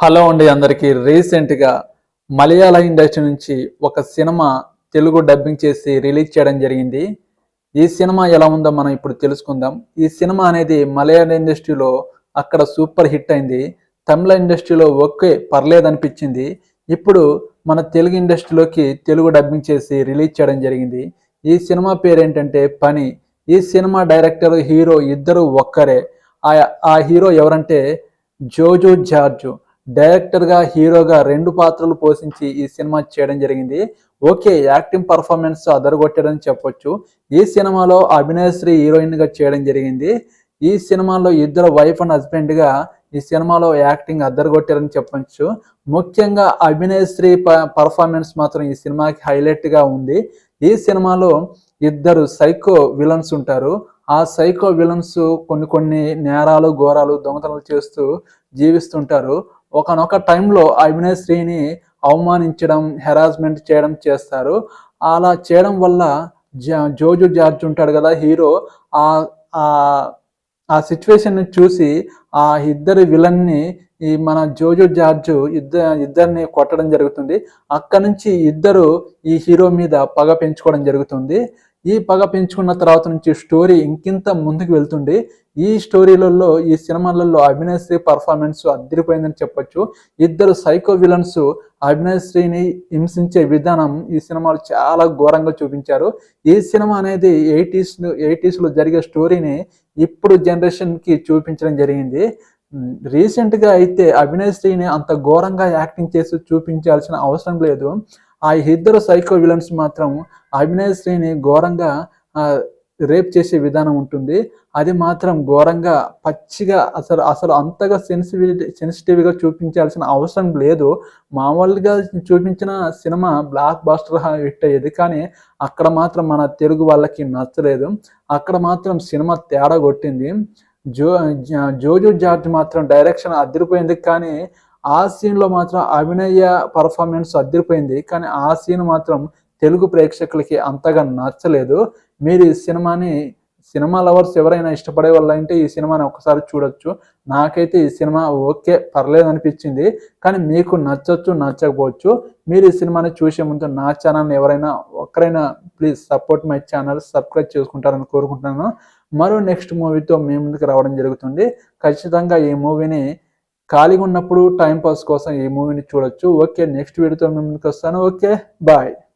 Hello అండి అందరికీ. రీసెంట్‌గా మలయాళ ఇండస్ట్రీ నుంచి ఒక సినిమా తెలుగు డబ్బింగ్ చేసి రిలీజ్ చేయడం జరిగింది. ఈ సినిమా ఎలా ఉందో మనం ఇప్పుడు తెలుసుకుందాం. ఈ సినిమా అనేది మలయాళ ఇండస్ట్రీలో అక్కడ సూపర్ హిట్ అయింది. తమిళ ఇండస్ట్రీలో ఓకే పర్లేదనిపించింది. ఇప్పుడు మన తెలుగు ఇండస్ట్రీలోకి తెలుగు డబ్బింగ్ చేసి రిలీజ్ చేయడం జరిగింది. ఈ సినిమా పేరేంటంటే 'పని'. ఈ సినిమా డైరెక్టర్, హీరో ఇద్దరు ఒక్కరే. ఆ హీరో ఎవరంటే జోజో జార్జ్. డైరెక్టర్‌గా, హీరోగా 2 పాత్రలు పోషించి ఈ సినిమా చేయడం జరిగింది. ఓకే. యాక్టింగ్ పర్ఫార్మెన్స్ అదరగొట్టాడని చెప్పొచ్చు. ఈ సినిమాలో అభినయశ్రీ హీరోయిన్‌గా చేయడం జరిగింది. ఈ సినిమాలో ఇద్దరు వైఫ్ అండ్ హస్బెండ్‌గా ఈ సినిమాలో యాక్టింగ్ అద్దరగొట్టారని చెప్పొచ్చు. ముఖ్యంగా అభినయశ్రీ పర్ఫార్మెన్స్ మాత్రం ఈ సినిమాకి హైలైట్‌గా ఉంది. ఈ సినిమాలో ఇద్దరు సైకో విలన్స్ ఉంటారు. ఆ సైకో విలన్స్ కొన్ని కొన్ని నేరాలు, ఘోరాలు, దొంగతనాలు చేస్తూ జీవిస్తుంటారు. ఒకానొక టైంలో అభినయశ్రీని అవమానించడం, హెరాస్మెంట్ చేయడం చేస్తారు. అలా చేయడం వల్ల జోజు జార్జ్ ఉంటాడు కదా హీరో. ఆహ్, ఆహ్, ఆ సిట్యుయేషన్‌ని చూసి ఆ ఇద్దరి విలన్ని ఈ మన జోజో జార్జ్ ఇద్దరిని కొట్టడం జరుగుతుంది. అక్కడి నుంచి ఇద్దరు ఈ హీరో మీద పగ పెంచుకోవడం జరుగుతుంది. ఈ పగ పెంచుకున్న తర్వాత నుంచి స్టోరీ ఇంకింత ముందుకు వెళ్తుంది. ఈ స్టోరీలలో, ఈ సినిమాలలో అభినయశ్రీ పర్ఫార్మెన్స్ అదిరిపోయిందని చెప్పొచ్చు. ఇద్దరు సైకో విలన్స్ అభినయశ్రీని హింసించే విధానం ఈ సినిమాలో చాలా ఘోరంగా చూపించారు. ఈ సినిమా అనేది 80స్‌లో జరిగే స్టోరీని ఇప్పుడు జనరేషన్‌కి చూపించడం జరిగింది. రీసెంట్‌గా అయితే అభినయశ్రీని అంత ఘోరంగా యాక్టింగ్ చేసి చూపించాల్సిన అవసరం లేదు. ఆ ఇద్దరు సైకో విలన్స్ మాత్రం అభినయశ్రీని ఘోరంగా ఆహ్, రేప్ చేసే విధానం ఉంటుంది. అది మాత్రం ఘోరంగా పచ్చిగా అసలు అంతగా సెన్సిటివ్‌గా చూపించాల్సిన అవసరం లేదు. మామూలుగా చూపించిన సినిమా బ్లాక్ బస్టర్ హిట్ అయ్యేది. కానీ అక్కడ మాత్రం మన తెలుగు వాళ్ళకి నచ్చలేదు. అక్కడ మాత్రం సినిమా తేడా కొట్టింది. జో జోజో జార్జ్ మాత్రం డైరెక్షన్ అదిరిపోయింది. కానీ ఆ సీన్‌లో మాత్రం అభినయ పర్ఫార్మెన్స్ అదిరిపోయింది. కానీ ఆ సీన్ మాత్రం తెలుగు ప్రేక్షకులకి అంతగా నచ్చలేదు. మీరు ఈ సినిమా లవర్స్ ఎవరైనా ఇష్టపడే వాళ్ళంటే ఈ సినిమాని ఒక్కసారి చూడొచ్చు. నాకైతే ఈ సినిమా ఓకే పర్లేదనిపించింది. కానీ మీకు నచ్చొచ్చు, నచ్చకపోవచ్చు. మీరు ఈ సినిమాని చూసే ముందు నా ఛానల్‌ని ఒక్కరైనా please support my channel, subscribe చేసుకుంటారని కోరుకుంటున్నాను. మరో నెక్స్ట్ మూవీతో మీ ముందుకు రావడం జరుగుతుంది. ఖచ్చితంగా ఈ మూవీని ఖాళీగా ఉన్నప్పుడు టైమ్ పాస్ కోసం ఈ మూవీని చూడొచ్చు. ఓకే. నెక్స్ట్ వీడియోతో మీ ముందుకొస్తాను. ఓకే. బాయ్.